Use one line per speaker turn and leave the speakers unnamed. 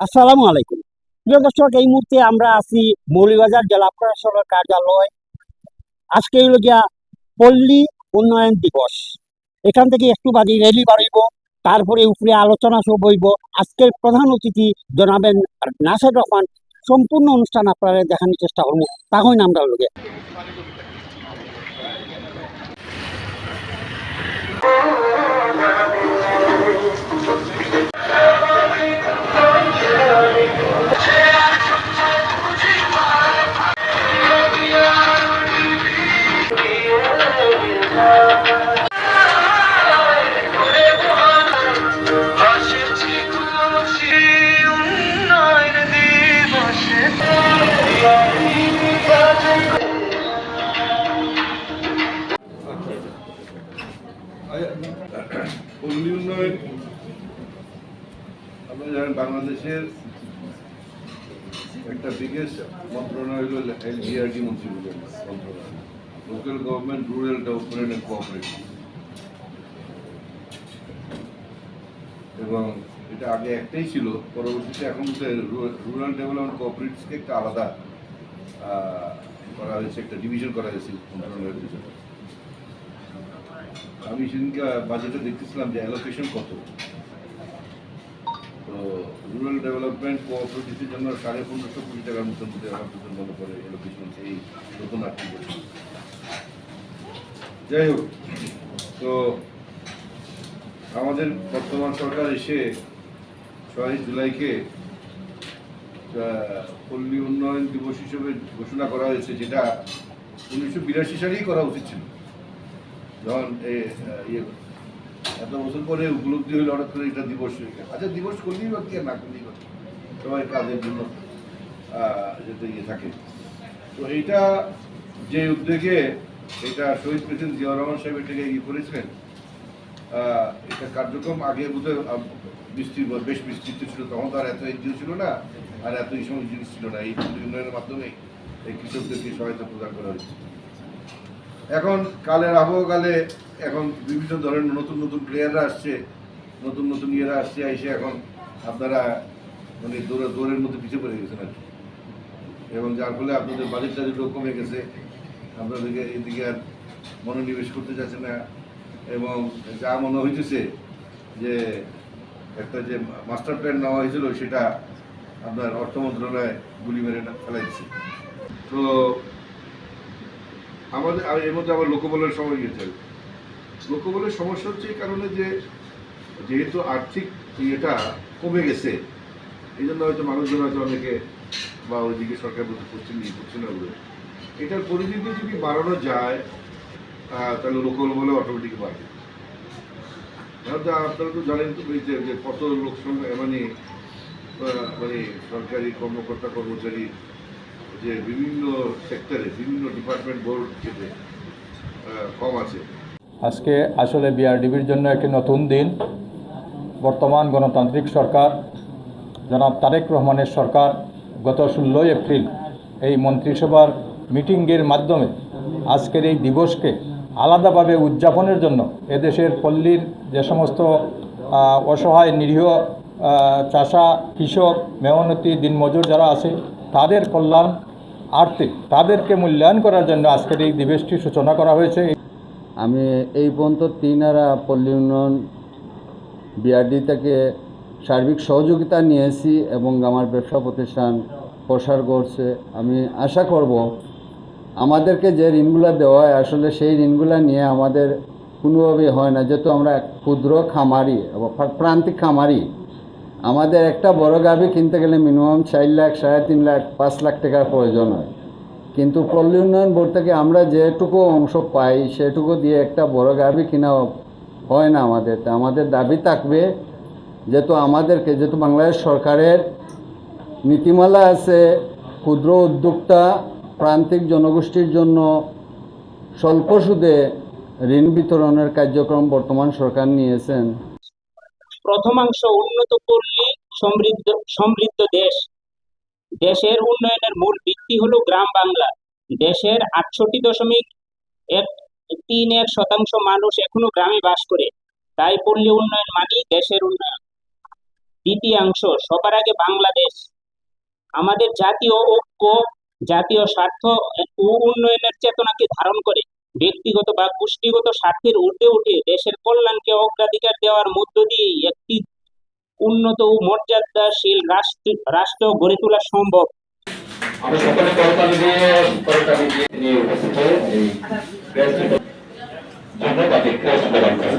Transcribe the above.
আসসালামু আলাইকুম। প্রিয় দর্শক, এই মুহূর্তে আমরা আছি মৌলভীবাজার জেলা প্রশাসকের কার্যালয়। আজকে হইল গিয়া পল্লী উন্নয়ন দিবস। এখান থেকে একটু বাদে র্যালি বাড়িব, তারপরে উপরে আলোচনা সব হইব। আজকের প্রধান অতিথি জনাবেন নাসির রহমান। সম্পূর্ণ অনুষ্ঠান আপনারা দেখানোর চেষ্টা করবো, তখন আমরা হইল গিয়া
পল্লী উন্নয়ন আপনারা জানেন বাংলাদেশের একটা বিগেস্ট মন্ত্রণালয় হল এলজিআরডি মন্ত্রণালয়, local government rural development and cooperation. এবং এটা আগে একটাই ছিল, পরবর্তীতে এখন রুরাল ডেভেলপমেন্ট কোঅপারেটিভসকে একটা আলাদা করা হয়েছে, একটা ডিভিশন করা হয়েছে মন্ত্রণালয়ের ভিতরে। আমি সেদিনকে বাজেটে দেখতেছিলাম যে অ্যালোকেশন কত। তো রুরাল ডেভেলপমেন্ট কোঅপারেটিভের জন্য 1550 কোটি টাকার মতন আমার দুজন মনে করে অ্যালোকেশন এই নতুন আর্থিক বছর। যাই হোক, তো আমাদের বর্তমান সরকার এসে 6 জুলাইকে পল্লী উন্নয়ন দিবস হিসেবে ঘোষণা করা হয়েছে, যেটা 1982 সালেই করা উচিত ছিল। যখন এত বছর পরে উপলব্ধি হইল হঠাৎ করে এটা দিবস হয়ে গেছে। আচ্ছা, দিবস করলেই বা কি আর না করলেই বা সবাই কাজের জন্য যেতে থাকে। তো এইটা যে উদ্যোগে এটা শহীদ প্রেসিডেন্ট জিয়াউর রহমান সাহেব এটাকে করেছিলেন, এটা কার্যক্রম আগে বোধহয় বেশ বিস্তৃত ছিল। তখন তো আর এত এনজিও ছিল না, আর এত এই সময় জিনিস ছিল না। এই উন্নয়নের মাধ্যমে এই কৃষকদেরকে সহায়তা প্রদান করা হয়েছে। এখন কালের আবহকালে এখন বিভিন্ন ধরনের নতুন নতুন প্লেয়াররা আসছে, নতুন নতুন ইয়েরা আসছে, এসে এখন আপনারা মানে দৌড়ের মধ্যে পিছিয়ে পড়ে গেছেন আর কি। এবং যার ফলে আপনাদের বাজেট টাজেটও কমে গেছে, আপনাদেরকে এদিকে আর মনোনিবেশ করতে চাচ্ছে না। এবং যা মনে হইতেছে যে একটা যে মাস্টার প্ল্যান নেওয়া হয়েছিল, সেটা আপনার অর্থ মন্ত্রণালয় গুলি মেরে ফেলাইছে। তো আমাদের এর মধ্যে আবার লোকবলের সময় গিয়েছে। লোকবলের সমস্যা হচ্ছে এই কারণে যে যেহেতু আর্থিক ইয়েটা কমে গেছে, এই জন্য হয়তো মানুষজন হয়তো অনেকে বা ওইদিকে সরকার বলতে করছে না বলে এটার পরিধিতে যদি বাড়ানো যায় তাহলে লোকবলে অটোমেটিক বাড়বে। আপনারা তো জানেন যে কত লোক সংখ্যা মানে সরকারি কর্মকর্তা কর্মচারী যে বিভিন্ন সেক্টরে বিভিন্ন ডিপার্টমেন্ট বোর্ড থেকে কম আছে।
আজকে আসলে বিআরডিবির জন্য একটি নতুন দিন। বর্তমান গণতান্ত্রিক সরকার জনাব তারেক রহমানের সরকার গত 16 এপ্রিল এই মন্ত্রিসভার মিটিংয়ের মাধ্যমে আজকের এই দিবসকে আলাদাভাবে উদযাপনের জন্য এদেশের পল্লীর যে সমস্ত অসহায় নিরীহ চাষা, কৃষক, মেহনতি দিনমজুর যারা আছে, তাদের কল্যাণ আর্থিক তাদেরকে মূল্যায়ন করার জন্য আজকের এই দিবসটি সূচনা করা হয়েছে।
আমি এই পর্যন্ত 3 পল্লী উন্নয়ন বিআরডি থেকে সার্বিক সহযোগিতা নিয়েছি এবং আমার ব্যবসা প্রতিষ্ঠান প্রসার করছে। আমি আশা করব আমাদেরকে যে ঋণগুলো দেওয়া হয় আসলে সেই ঋণগুলো নিয়ে আমাদের কোনোভাবেই হয় না, যেহেতু আমরা ক্ষুদ্র খামারি এবং প্রান্তিক খামারি। আমাদের একটা বড় গাভী কিনতে গেলে মিনিমাম 4 লাখ, 3.5 লাখ, 5 লাখ টাকার প্রয়োজন হয়। কিন্তু পল্লী উন্নয়ন বোর্ড থেকে আমরা যেটুকু অংশ পাই সেটুকু দিয়ে একটা বড় গাভী কিনা হয় না আমাদের। আমাদের দাবি থাকবে, যেহেতু বাংলাদেশ সরকারের নীতিমালা আছে ক্ষুদ্র উদ্যোক্তা প্রান্তিক জনগোষ্ঠীর জন্য স্বল্প সুদে ঋণ বিতরণের কার্যক্রম বর্তমান সরকার নিয়েছেন।
প্রথমাংশ উন্নত পল্লী সমৃদ্ধ সমৃদ্ধ দেশ। দেশের উন্নয়নের মূল ভিত্তি হলো গ্রাম বাংলা। দেশের 68.31% মানুষ এখনো গ্রামে বাস করে। তাই পল্লী উন্নয়ন মানেই দেশের উন্নয়ন।
দ্বিতীয়াংশ সবার আগে বাংলাদেশ। আমাদের জাতীয় ঐক্য, জাতীয় স্বার্থ ও উন্নয়নের চেতনাকে ধারণ করে ব্যক্তিগত বা গোষ্ঠীগত স্বার্থের ঊর্ধ্বে উঠে দেশের কল্যাণকে অগ্রাধিকার দেওয়ার মধ্য দিয়ে একটি উন্নত ও মর্যাদাশীল রাষ্ট্র গড়ে তোলা সম্ভব।
আমরা সকলে করতালি দিয়ে তিনি উপস্থিত হয়ে এই জন্য তাকে ক্রেস্ট প্রদান করেন।